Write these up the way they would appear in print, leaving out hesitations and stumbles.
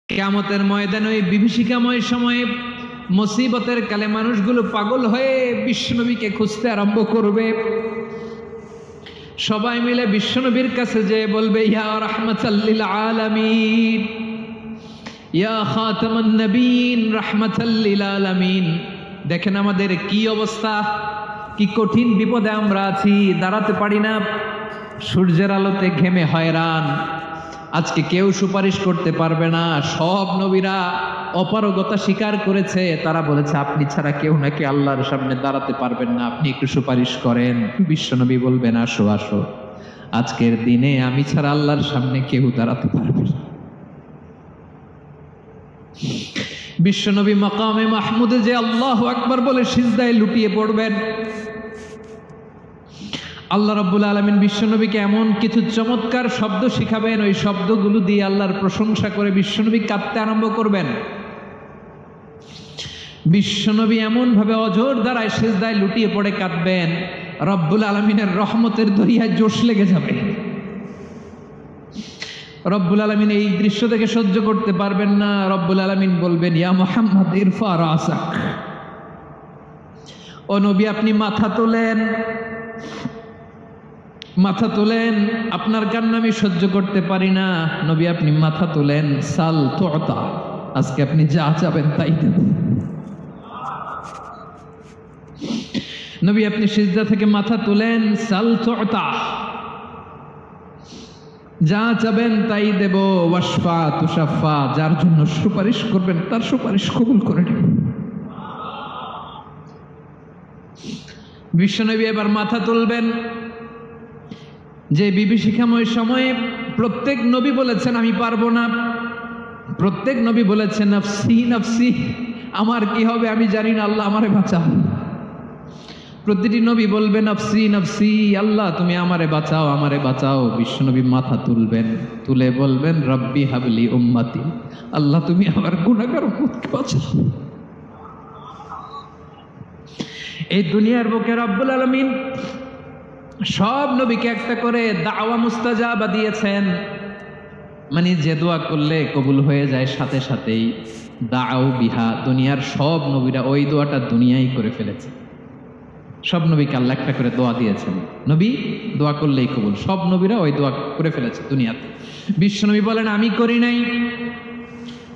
কিয়ামতের ময়দানে ওই বিভীষিকাময় সময়ে মুসিবতের কালে মানুষগুলো পাগল হয়ে বিশ্বনবীকে খুঁজতে আরম্ভ করবে। সবাই মিলে বিশ্বনবীর কাছে যে বলবে, ইয়া রাহমাতাল লিল আলামিন, ইয়া খাতামান নবীন, রাহমাতাল লিল আলামিন। দেখেন আমাদের কি অবস্থা, কি কঠিন বিপদে আমরা আছি, দাঁড়াতে পারি না, সূর্যের আলোতে ঘেমে হয়রান। আজকে কেউ সুপারিশ করতে পারবে না। সব নবীরা অপারগতা স্বীকার করেছে, তারা বলেছে আপনি ছাড়া কেউ নাকি আল্লাহর সামনে দাঁড়াতে পারবেন না, আপনি একটু সুপারিশ করেন। বিশ্বনবী বলবেন, আসো আসো, আজকের দিনে আমি ছাড়া আল্লাহর সামনে কেউ দাঁড়াতে পারবে না। বিশ্বনবী মাকামে মাহমুদে যে আল্লাহু আকবার বলে সিজদায় লুটিয়ে পড়বেন। আল্লাহ রাব্বুল আলামিন বিশ্বনবীকে এমন কিছু চমৎকার শব্দ শিখাবেন, ওই শব্দগুলো দিয়ে আল্লাহর প্রশংসা করে বিশ্বনবী কাঁদতে আরম্ভ করবেন। বিশ্বনবী এমন ভাবে অঝোর দ্বারায় সিজদায় লুটিয়ে পড়ে কাঁদবেন, রব্বুল আলামিনের রহমতের দরিয়ায় জোশ লেগে যাবে। রব্বুল আলামিন এই দৃশ্য থেকে সহ্য করতে পারবেন না। রব্বুল আলামিন বলবেন, ইয়া মুহাম্মদ ইরফা রাসাক, ও নবী আপনি মাথা তোলেন, মাথা তোলেন, আপনার কান্না আমি সহ্য করতে পারি না। নবী আপনি মাথা তোলেন, সাল তুতা, আজকে আপনি যা চাবেন তাই দেব। নবী আপনি সিজদা থেকে মাথা তুলেন, সাল তুতা, যা চাবেন তাই দেব। ওয়াশফা তুশাফা, যার জন্য সুপারিশ করবেন তার সুপারিশ কবুল করে নেব। বিশ্বনবী এবার মাথা তুলবেন। যে বিভীষিকাময় সময়ে প্রত্যেক নবী বলেছেন আমি পারবো না, প্রত্যেক নবী বলেছেন নফসি নফসি, আমার কি হবে আমি জানি না, আল্লাহ আমারে বাঁচাও। প্রতিটি নবী বলবেন নফসি নফসি, আল্লাহ তুমি আমারে বাঁচাও, আমারে বাঁচাও। বিশ্বনবী মাথা তুলবেন, তুলে বলবেন রব্বি হাবলি উম্মতি, আল্লাহ তুমি আমার গুনাহগার উম্মতকে বাঁচাও। এই দুনিয়ার বুকে রব্বুল আলামিন সব নবীকে একটা করে দাওয়া মুস্তাজাবা দিয়েছেন, মানে যে দোয়া করলে কবুল হয়ে যায় সাথে সাথেই। দাও বিহা, দুনিয়ার সব নবীরা ওই দোয়াটা দুনিয়ায় করে ফেলেছে। সব নবীকে আল্লাহ একটা করে দোয়া দিয়েছেন, নবী দোয়া করলেই কবুল। সব নবীরা ওই দোয়া করে ফেলেছে দুনিয়াতে। বিশ্বনবী বলেন আমি করি নাই।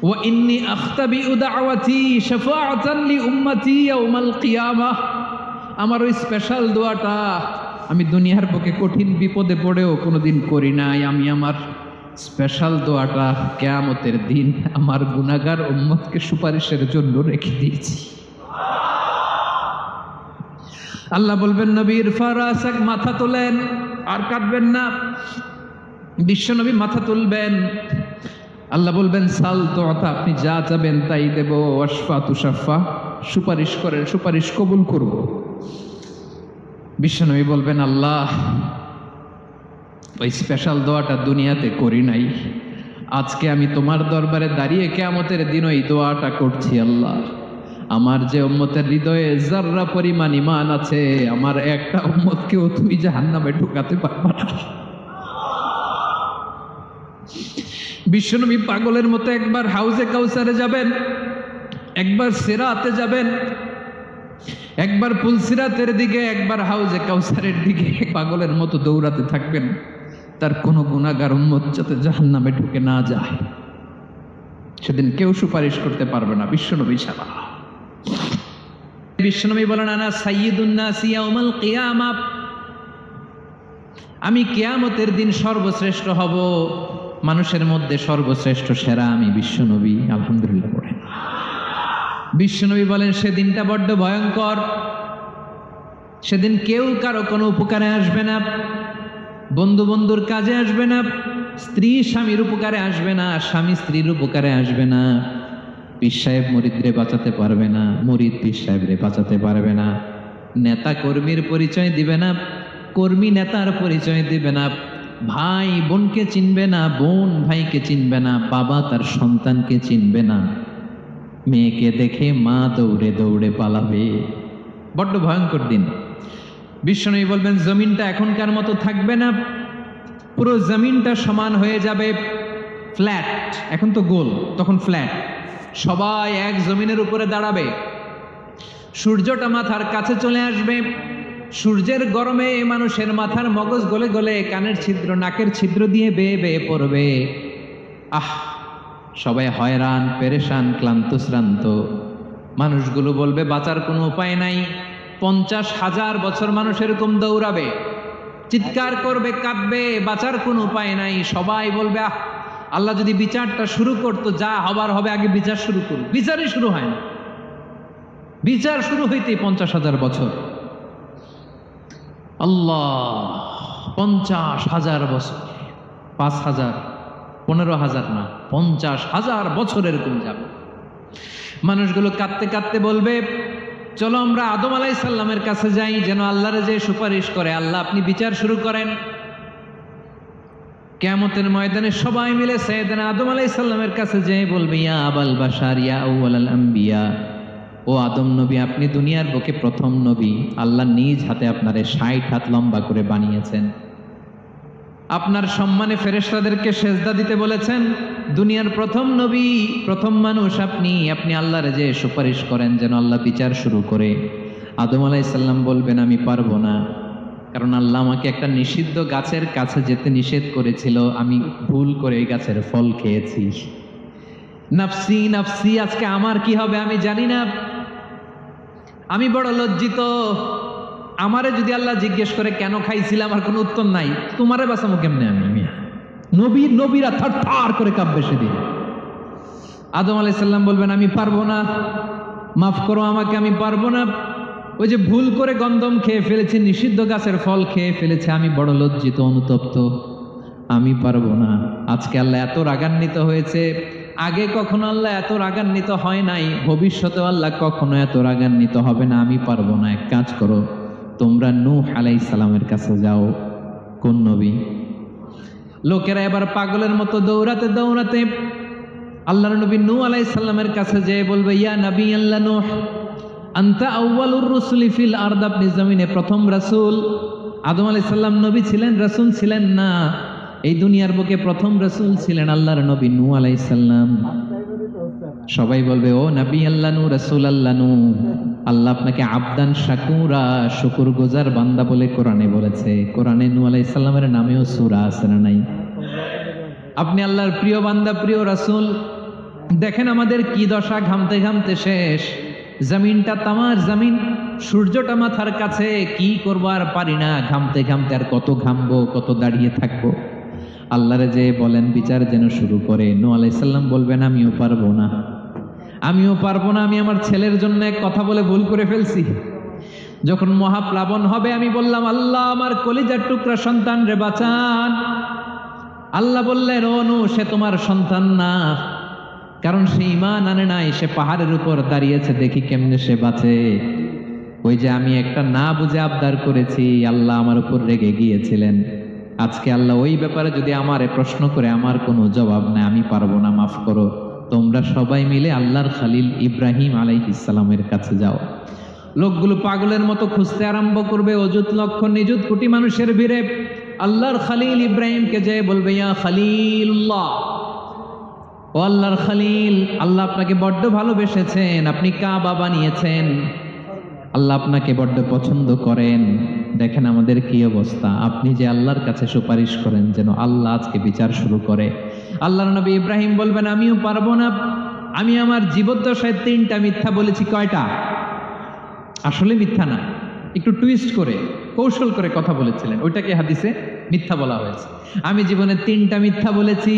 ওয়া ইন্নী আখতাবিউ দাওয়াতি শাফাআতান লি উম্মতি ইয়াউমাল কিয়ামাহ, আমার ওই স্পেশাল দোয়াটা আমি দুনিয়ার বুকে কঠিন বিপদে পড়েও কোনোদিন করি নাই। আমি আমার স্পেশাল দোয়াটা কিয়ামতের দিন আমার গুনাহগার উম্মতকে সুপারিশের জন্য রেখে দিয়েছি। আল্লাহ বলবেন নবী ইরফা রাসাক, মাথা তোলেন, আর কাটবেন না। বিশ্বনবী মাথা তুলবেন, আল্লাহ বলবেন সাল তুতা, আপনি যা চাবেন তাই দেব। ওয়াশফা তুশাফা, সুপারিশ করেন, সুপারিশ কবুল করব। বিশ্বনবী বলবেন আল্লাহ ওই স্পেশাল দোয়াটা দুনিয়াতে করি নাই, আজকে আমি তোমার দরবারে দাঁড়িয়ে কিয়ামতের দিন ওই দোয়াটা করছি। আল্লাহ আমার যে উম্মতের হৃদয়ে যাররা পরিমাণ ঈমান আছে, আমার একটা উম্মতকেও তুমি জাহান্নামে ঢুকাতে পারবে না। বিশ্বনবী পাগলের মতো একবার হাউজে কাউসারে যাবেন, একবার সিরাতে যাবেন, একবার পুলসিরাতের দিকে, একবার হাউজে কাউসারের দিকে পাগলের মতো দৌড়াতে থাকবেন, তার কোনো গুনাহগার উম্মত যাতে জাহান্নামে ঢুকে না যায়। সেদিন কেউ সুপারিশ করতে পারবে না বিশ্বনবী ছাড়া। বিশ্বনবী বলেন আনা সাইয়্যিদুন নাস ইয়াউমাল কিয়ামাহ, আমি কিয়ামতের দিন সর্বশ্রেষ্ঠ হব, মানুষের মধ্যে সর্বশ্রেষ্ঠ সেরা আমি বিশ্বনবী। আলহামদুলিল্লাহ পড়েন। বিশ্বনবী বলেন সেদিনটা বড্ড ভয়ঙ্কর, সেদিন কেউ কারো কোনো উপকারে আসবে না, বন্ধু বন্ধুর কাজে আসবে না, স্ত্রী স্বামীর উপকারে আসবে না, স্বামী স্ত্রীর উপকারে আসবে না, পীর সাহেব মুরিদরে বাঁচাতে পারবে না, মুরিদ পীর সাহেবরে বাঁচাতে পারবে না, নেতা কর্মীর পরিচয় দিবে না, কর্মী নেতার পরিচয় দিবে না, ভাই বোনকে চিনবে না, বোন ভাইকে চিনবে না, বাবা তার সন্তানকে চিনবে না, মেয়েকে দেখে মা দৌড়ে দৌড়ে পালাবে। বড্ড ভয়ঙ্কর দিন। বিশ্বনবী বলবেন জমিনটা এখনকার মতো থাকবে না, পুরো জমিনটা সমান হয়ে যাবে, ফ্ল্যাট, এখন তো গোল, তখন ফ্ল্যাট। সবাই এক জমিনের উপরে দাঁড়াবে, সূর্যটা মাথার কাছে চলে আসবে, সূর্যের গরমে মানুষের মাথার মগজ গলে গলে কানের ছিদ্র নাকের ছিদ্র দিয়ে বেয়ে বেয়ে পড়বে। সবাই হয়রান, পেরেশান, ক্লান্ত শ্রান্ত। মানুষগুলো বলবে বাঁচার কোনো উপায় নাই। 50,000 বছর মানুষ এরকম দৌড়াবে, চিৎকার করবে, কাঁদবে, বাঁচার কোনো উপায় নাই। সবাই বলবে আল্লাহ যদি বিচারটা শুরু করতো, যা হবার হবে, আগে বিচার শুরু করুন। বিচারই শুরু হয় না, বিচার শুরু হইতেই 50,000 বছর। আল্লাহ, 50,000 বছর, 5,000, 15,000 না, 50,000 বছর এরকম যাবে। মানুষগুলো কাঁদতে কাঁদতে বলবে চলো আমরা আদম আলাইহিস সালামের কাছে যাই, যেন আল্লাহরে যে সুপারিশ করে, আল্লাহ আপনি বিচার শুরু করেন। কিয়ামতের ময়দানে সবাই মিলে সাইয়েদনা আদম আলাইহিস সালামের কাছে যেয়ে বলবে ইয়া আবাল বাশার ইয়া আউয়ালাল আম্বিয়া, ও আদম নবী, আপনি দুনিয়ার বুকে প্রথম নবী। আল্লাহ নিজ হাতে আপনারে 60 হাত লম্বা করে বানিয়েছেন, আপনার সম্মানে ফেরেশতাদেরকে সেজদা দিতে বলেছেন। দুনিয়ার প্রথম নবী, প্রথম মানুষ আপনি আল্লাহরে যে সুপারিশ করেন যেন আল্লাহ বিচার শুরু করে। আদম আলাইহিস সালাম বলবেন আমি পারবো না, কারণ আল্লাহ আমাকে একটা নিষিদ্ধ গাছের কাছে যেতে নিষেধ করেছিল, আমি ভুল করে এই গাছের ফল খেয়েছি। নাফসি নাফসি, আজকে আমার কি হবে আমি জানি না, আমি বড় লজ্জিত। আমারে যদি আল্লাহ জিজ্ঞেস করে কেন খাইছিলাম, আমার কোনো উত্তর নাই। তোমারে বাঁচাবো কেমনে আমি? নবীরা থার থার করে কাঁপবে সেদিন। আদম আলাইহিস সালাম বলবেন আমি পারবো না, মাফ করো আমাকে, আমি পারবো না। ওই যে ভুল করে গন্ধম খেয়ে ফেলেছি, নিষিদ্ধ গাছের ফল খেয়ে ফেলেছে, আমি বড় লজ্জিত, অনুতপ্ত, আমি পারবো না। আজকে আল্লাহ এত রাগান্বিত হয়েছে, আগে কখনো আল্লাহ এত রাগান্বিত হয় নাই, ভবিষ্যতেও আল্লাহ কখনো এত রাগান্বিত হবে না। আমি পারবো না। এক কাজ করো, তোমরা নূহ আলাইহিস সালামের কাছে যাও। কোন নবী? লোকেরা এবার পাগলের মতো দৌড়াতে দৌড়াতে আল্লাহর নবী নূহ আলাইহিস সালামের কাছে যেয়ে বলবে ইয়া নবী আল্লাহ নূহ, আনতা আউয়ালুর রুসুলি ফিল আরদ, আপনি জমিনে প্রথম রাসূল। আদম আলাইহিস সালাম নবী ছিলেন, রাসূল ছিলেন না। এই দুনিয়ার বুকে প্রথম রাসূল ছিলেন আল্লাহর নবী নূহ আলাইহিস সালাম। সবাই বলবে ও নবী আল্লাহ নূহ, রাসূল আল্লাহ নূহ, আল্লাহ আপনাকে আবদান শাকুরা, শুকরগুজার বান্দা বলে কোরআনে বলেছে। কোরআনে নূহ আলাইহিস সালামের নামেও সূরা আছে না নাই? আপনি আল্লাহর প্রিয় বান্দা, প্রিয় রাসূল। দেখেন আমাদের কি দশা, ঘামতে ঘামতে শেষ। জমিনটা তামার জমিন, সূর্যটা মাথার কাছে, কি করবো আর পারি না, ঘামতে ঘামতে আর কত ঘামবো, কত দাঁড়িয়ে থাকবো। আল্লাহরে যে বলেন বিচার যেন শুরু করে। নূহ আলাইহিস সালাম বলবেন আমিও পারবো না, আমিও পারবো না। আমি আমার ছেলের জন্য এক কথা বলে ভুল করে ফেলছি। যখন মহাপ্লাবন হবে আমি বললাম আল্লাহ আমার কলিজার টুকরা সন্তান রে বাঁচান। আল্লাহ বললেন ও নূহ, সে তোমার সন্তান না, কারণ সে ঈমান আনে নাই, সে পাহাড়ের উপর দাঁড়িয়েছে, দেখি কেমনে সে বাঁচে। ওই যে আমি একটা না বুঝে আবদার করেছি, আল্লাহ আমার উপর রেগে গিয়েছিলেন। আজকে আল্লাহ ওই ব্যাপারে যদি আমারে প্রশ্ন করে, আমার কোনো জবাব নাই, আমি পারবো না, মাফ করো। তোমরা সবাই মিলে আল্লাহর খালিল ইব্রাহিম আলাইহিস সালামের কাছে যাও। লোকগুলো পাগলের মতো খুঁজতে আরম্ভ করবে, অযুত লক্ষ নিযুত কোটি মানুষের ভিড়ে আল্লাহর খালিল ইব্রাহিমকে যে বলবে ইয়া খালিলুল্লাহ, ও আল্লাহর খালিল, আল্লাহ আপনাকে বড্ড ভালোবেসেছেন, আপনি কাবা বানিয়েছেন, আল্লাহ আপনাকে বড্ড পছন্দ করেন। দেখেন আমাদের কি অবস্থা। আপনি যে আল্লাহর কাছে সুপারিশ করেন যেন আল্লাহ আজকে বিচার শুরু করে। আল্লাহর নবী ইব্রাহিম বলবেন আমিও পারবো না, আমি আমার জীবদ্দশায় 3টা মিথ্যা বলেছি। কয়টা? আসলে মিথ্যা না, একটু টুইস্ট করে কৌশল করে কথা বলেছিলেন, ওইটাকে হাদিসে মিথ্যা বলা হয়েছে। আমি জীবনে 3টা মিথ্যা বলেছি,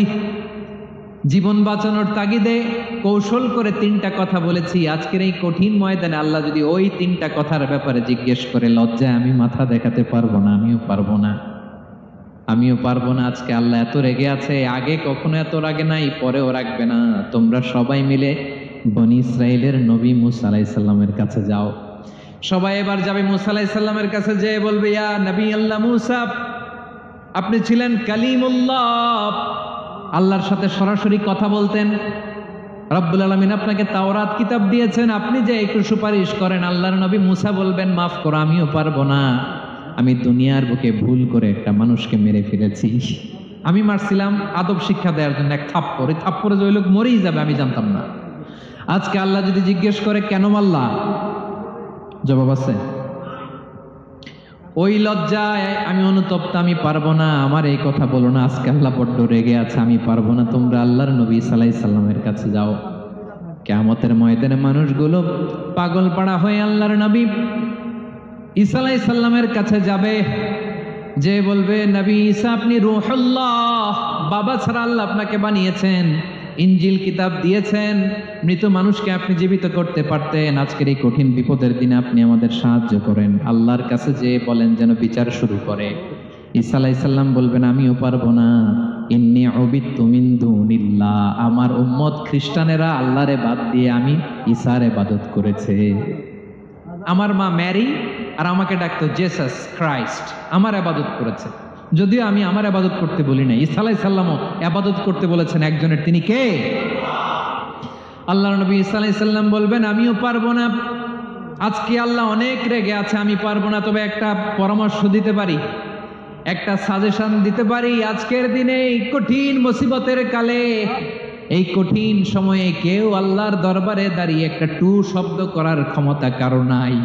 জীবন বাঁচানোর তাগিদে কৌশল করে 3টা কথা বলেছি। আজকের এই কঠিন ময়দানে আল্লাহ যদি ওই 3টা কথার ব্যাপারে জিজ্ঞেস করে, লজ্জায় আমি মাথা দেখাতে পারবো না, আমিও পারবো না, আমিও পারবো না। আজকে আল্লাহ এত রেগে আছে, আগে কখনো এত রাগে নাই, পরেও রাখবে না। তোমরা সবাই মিলে বনি ইসরাইলের নবী মূসা আলাইহিস সালামের কাছে যাও। সবাই এবার যাবে মূসা আলাইহিস সালামের কাছে, যেয়ে বলবে ইয়া নবী আল্লাহ মূসা, আপনি ছিলেন কালিমুল্লাহ, আল্লাহর সাথে সরাসরি কথা বলতেন। রব্বুল আলামিন আপনাকে তাওরাত কিতাব দিয়েছেন, আপনি যে একটু সুপারিশ করেন। আল্লাহর নবী মূসা বলবেন মাফ করো, আমিও পারবো না, আমি দুনিয়ার বুকে ভুল করে একটা মানুষকে মেরে ফেলেছি, আমি মারছিলাম আদব শিক্ষা দেওয়ার জন্য এক থাপ্পড়, এই থাপ্পড়ে যে ওই লোক মরেই যাবে আমি জানতাম না। আজকে আল্লাহ যদি জিজ্ঞেস করে কেন মারলা, জবাব আছে? ওই লজ্জায় আমি অনুতপ্ত, আমি পারবো না, আমার এই কথা বলো না। আজকে আল্লাহ বড্ড রেগে আছে, আমি পারবো না। তোমরা আল্লাহর নবী ঈসা আলাইহিস সালামের কাছে যাও। কিয়ামতের ময়দানে মানুষগুলো পাগল পাড়া হয়ে আল্লাহর নবী ঈসা আলাইহিস সালামের কাছে যাবে, যে বলবে নবী ঈসা আপনি রূহুল্লাহ, বাবা ছাড়া আল্লাহ আপনাকে বানিয়েছেন, ইনজিল কিতাব দিয়েছেন, মৃত মানুষকে আপনি জীবিত করতে পারতেন। আজকের এই কঠিন বিপদের দিনে আপনি আমাদের সাহায্য করেন। আল্লাহর কাছে যে বলেন যেন বিচার শুরু করে। ঈসা আলাইহিস সালাম বলবেন আমিও পারবো না, ইন্নী উবিদতু মিন দুনিল্লাহ, আমার উম্মত খ্রিস্টানেরা আল্লাহরে বাদ দিয়ে আমি ঈসার ইবাদত করেছে। আমার মা ম্যারি আর আমাকে ডাকতো জেসাস ক্রাইস্ট, আমার ইবাদত করেছে। যদিও আমি আমার ইবাদত করতে বলি না, ঈসা আলাইহিস সালামও ইবাদত করতে বলেছেন একজনের, তিনি কে? আল্লাহর নবী ঈসা আলাইহিস সালাম বলবেন আমিও পারবো না, আজকে আল্লাহ অনেক রেগে আছে, আমি পারবো না। তবে একটা পরামর্শ দিতে পারি, একটা সাজেশন দিতে পারি। আজকের দিনে এই কঠিন মুসিবতের কালে, এই কঠিন সময়ে কেউ আল্লাহর দরবারে দাঁড়িয়ে একটা টু শব্দ করার ক্ষমতা কারো নাই,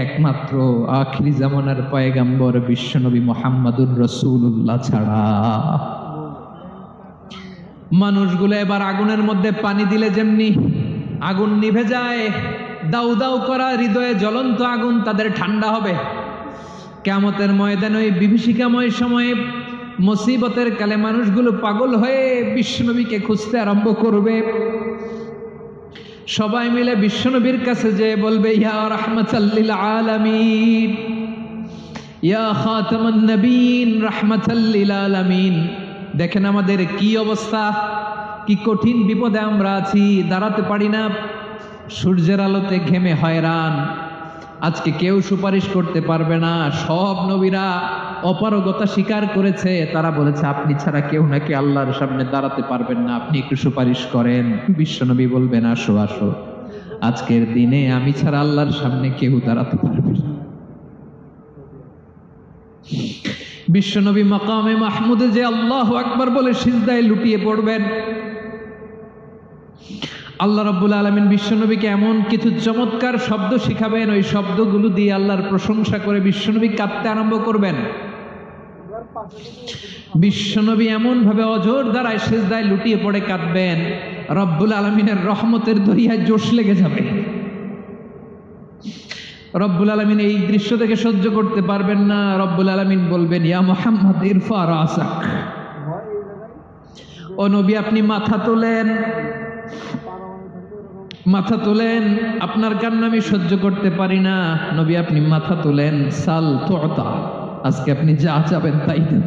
একমাত্র আখিরি জামানার পয়গম্বর বিশ্বনবী মুহাম্মদুর রাসূলুল্লাহ ছাড়া। মানুষগুলো এবার আগুনের মধ্যে পানি দিলে যেমনি আগুন নিভে যায়, দাউ দাউ করা হৃদয়ে জ্বলন্ত আগুন তাদের ঠান্ডা হবে। কিয়ামতের ময়দানে ওই বিভীষিকাময় সময়ে মুসিবতের কালে মানুষগুলো পাগল হয়ে বিশ্বনবীকে খুঁজতে আরম্ভ করবে। সবাই মিলে বিশ্বনবীর কাছে যে বলবে ইয়া রাহমাতাল লিল আলামিন, ইয়া খাতামান নবীন, রাহমাতাল লিল আলামিন। দেখেন আমাদের কি অবস্থা, কি কঠিন বিপদে আমরা আছি, দাঁড়াতে পারি না, সূর্যের আলোতে ঘেমে হয়রান। আজকে কেউ সুপারিশ করতে পারবে না। সব নবীরা অপারগতা স্বীকার করেছে, তারা বলেছে আপনি ছাড়া কেউ নাকি আল্লাহর সামনে দাঁড়াতে পারবেন না, আপনি একটু সুপারিশ করেন। বিশ্বনবী বলবেন আসো আসো, আজকের দিনে আমি ছাড়া আল্লাহর সামনে কেউ দাঁড়াতে পারবে না। বিশ্বনবী মাকামে মাহমুদে যে আল্লাহু আকবার বলে সিজদায় লুটিয়ে পড়বেন। আল্লাহ রাব্বুল আলামিন বিশ্বনবীকে এমন কিছু চমৎকার শব্দ শিখাবেন, ওই শব্দগুলো দিয়ে আল্লাহর প্রশংসা করে বিশ্বনবী কাঁদতে আরম্ভ করবেন। বিশ্বনবী এমন ভাবে অজর দ্বারায় সিজদায় লুটিয়ে পড়ে কাঁদবেন, রব্বুল আলামিনের রহমতের দরিয়ায় জোশ লেগে যাবে। রব্বুল আলামিন এই দৃশ্য থেকে সহ্য করতে পারবেন না। রব্বুল আলামিন বলবেন ইয়া মুহাম্মদ ইরফা রাসাক, ও নবী আপনি মাথা তোলেন, মাথা তোলেন, আপনার কান্না আমি সহ্য করতে পারি না। নবী আপনি মাথা তোলেন, সাল তুতা, আজকে আপনি যা চাবেন তাই দেব।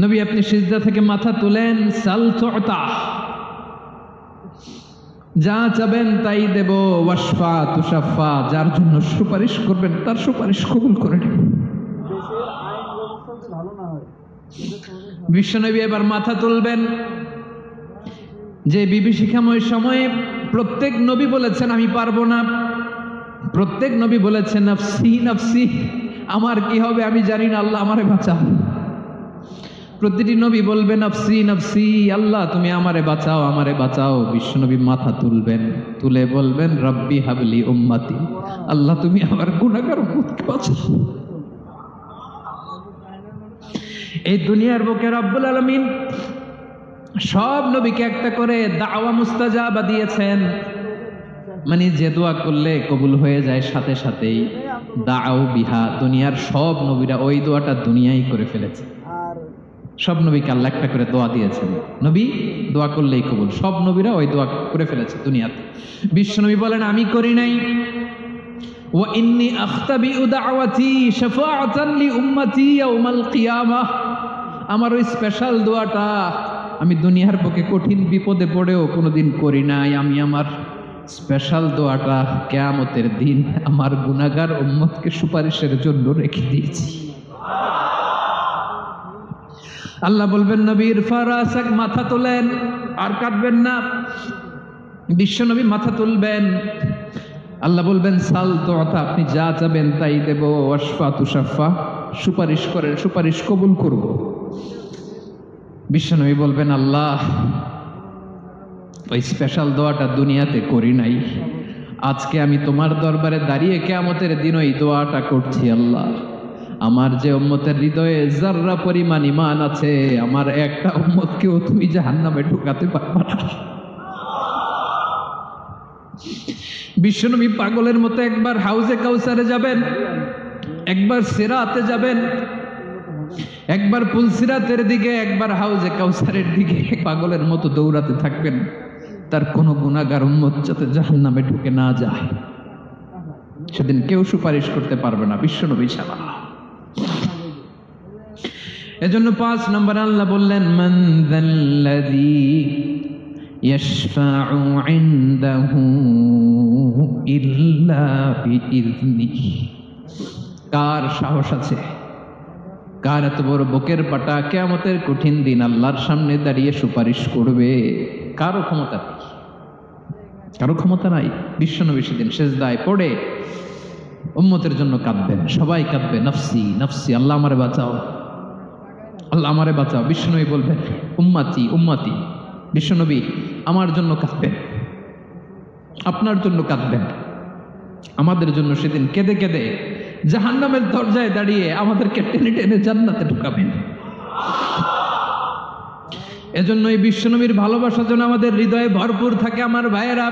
নবী আপনি সিজদা থেকে মাথা তুলেন, সাল তুতা, যা চাবেন তাই দেব। ওয়াশফা তুশাফা, যার জন্য সুপারিশ করবেন তার সুপারিশ কবুল করে নেব। বিশ্বনবী এবার মাথা তুলবেন। যে বিভীষিকাময় সময়ে প্রত্যেক নবী বলেছেন আমি পারবো না, প্রত্যেক নবী বলেছেন নফসি নফসি, আমার কি হবে আমি জানি না, আল্লাহ আমারে বাঁচাও। প্রতিটি নবী বলবেন নফসি নফসি, আল্লাহ তুমি আমারে বাঁচাও আমারে বাঁচাও। বিশ্বনবী মাথা তুলবেন, তুলে বলবেন রব্বি হাবলি উম্মতি, আল্লাহ তুমি আমার গুনাহগার উম্মতকে বাঁচাও। এই দুনিয়ার বুকে রব্বুল আলামিন সব নবীকে একটা করে দাওয়া মুস্তাজাবা দিয়েছেন, মানে যে দোয়া করলে কবুল হয়ে যায় সাথে সাথেই। দাও বিহা, দুনিয়ার সব নবীরা ওই দোয়াটা দুনিয়ায় করে ফেলেছে। সব নবীকে আল্লাহ একটা করে দোয়া দিয়েছেন, নবী দোয়া করলেই কবুল। সব নবীরা ওই দোয়া করে ফেলেছে দুনিয়াতে। বিশ্বনবী বলেন আমি করি নাই। ওয়া ইন্নী আখতাবিউ দাওয়াতি শাফাআতান লি উম্মতি ইয়াউমাল কিয়ামাহ, আমার ওই স্পেশাল দোয়াটা আমি দুনিয়ার বুকে কঠিন বিপদে পড়েও কোনোদিন করি নাই। আমি আমার স্পেশাল দোয়াটা কিয়ামতের দিন আমার গুনাহগার উম্মতকে সুপারিশের জন্য রেখে দিয়েছি। আল্লাহ বলবেন নবী ইরফা রাসাক, মাথা তোলেন, আর কাটবেন না। বিশ্বনবী মাথা তুলবেন, আল্লাহ বলবেন সাল তুতা, আপনি যা চাবেন তাই দেব। ওয়াশফা তুশাফা, সুপারিশ করেন, সুপারিশ কবুল করব। বিশ্বনবী বলবেন, আল্লাহ ওই স্পেশাল দোয়াটা দুনিয়াতে করি নাই, আজকে আমি তোমার দরবারে দাঁড়িয়ে কিয়ামতের দিন ওই দোয়াটা করছি। আল্লাহ, আমার যে উম্মতের হৃদয়ে যাররা পরিমাণ ঈমান আছে, আমার একটা উম্মতকেও তুমি জাহান্নামে ঢুকাতে পারবে না। বিশ্বনবী পাগলের মতো একবার হাউজে কাউসারে যাবেন, একবার সিরাতে যাবেন, একবার পুলসিরাতের দিকে, একবার হাউজে কাউসারের দিকে পাগলের মতো দৌড়াতে থাকবেন, তার কোনো গুনাহগার উম্মত যাতে জাহান্নামে ঢুকে না যায়। সেদিন কেউ সুপারিশ করতে পারবে না বিশ্বনবী ছাড়া। এজন্য 5 নম্বর আল্লাহ বললেন, মান যাল্লাযী ইয়াশফাউ ইনদাহু ইল্লা বিইযনিহি। কার সাহস আছে, কার এত বড় বুকের পাটা কিয়ামতের কঠিন দিন আল্লাহর সামনে দাঁড়িয়ে সুপারিশ করবে? কারো ক্ষমতা নেই, কারো ক্ষমতা নাই। বিশ্বনবী সেদিন সেজদায় পড়ে উম্মতের জন্য কাঁদবেন, সবাই কাঁদবে, নফসি নফসি, আল্লাহ আমারে বাঁচাও, আল্লাহ আমারে বাঁচাও। বিশ্বনবী বলবেন, উম্মতি উম্মতি। বিশ্বনবী আমার জন্য কাঁদবেন, আপনার জন্য কাঁদবেন, আমাদের জন্য সেদিন কেঁদে কেঁদে জাহান্নামের দরজায় দাঁড়িয়ে আমাদেরকে টেনে টেনে জান্নাতে ঢুকাবেন। এজন্য এই বিশ্বনবীর ভালোবাসা যেন আমাদের হৃদয়ে ভরপুর থাকে। আমার ভাইয়েরা,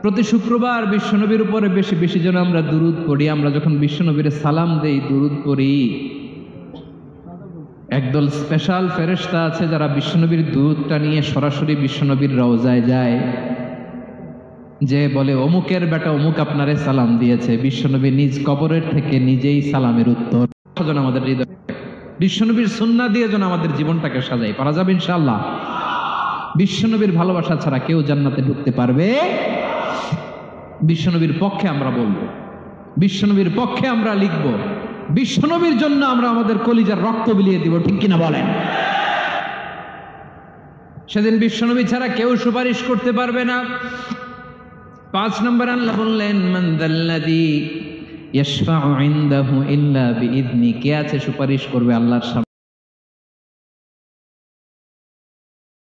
প্রতি শুক্রবার বিশ্বনবীর উপরে বেশি বেশি যেন আমরা দুরূদ পড়ি। আমরা যখন বিশ্বনবীর সালাম দেই, দুরূদ পড়ি, একদল স্পেশাল ফেরেশতা আছে যারা বিশ্বনবীর দুরূদটা নিয়ে সরাসরি বিশ্বনবীর রওজায় যায়, যে বলে অমুকের বেটা অমুক আপনারে সালাম দিয়েছে। বিশ্বনবী নিজ কবরের থেকে নিজেই সালামের উত্তর যেন আমাদের হৃদয়, বিশ্বনবীর সুন্নাহ দিয়ে যেন আমাদের জীবনটাকে সাজাই। পারা যাবে ইনশাআল্লাহ। বিশ্বনবীর ভালোবাসা ছাড়া কেউ জান্নাতে ঢুকতে পারবে? বিশ্বনবীর পক্ষে আমরা বলবো, বিশ্বনবীর পক্ষে আমরা লিখব, বিশ্বনবীর জন্য আমরা আমাদের কলিজার রক্ত বিলিয়ে দিব, ঠিক কিনা বলেন? সেদিন বিশ্বনবী ছাড়া কেউ সুপারিশ করতে পারবে না। 5 নম্বর আল্লাহ বললেন, মান যাল্লাযী ইয়াশফাউ ইনদাহু ইল্লা বিইযনি। কে আছে সুপারিশ করবে আল্লাহর সামনে?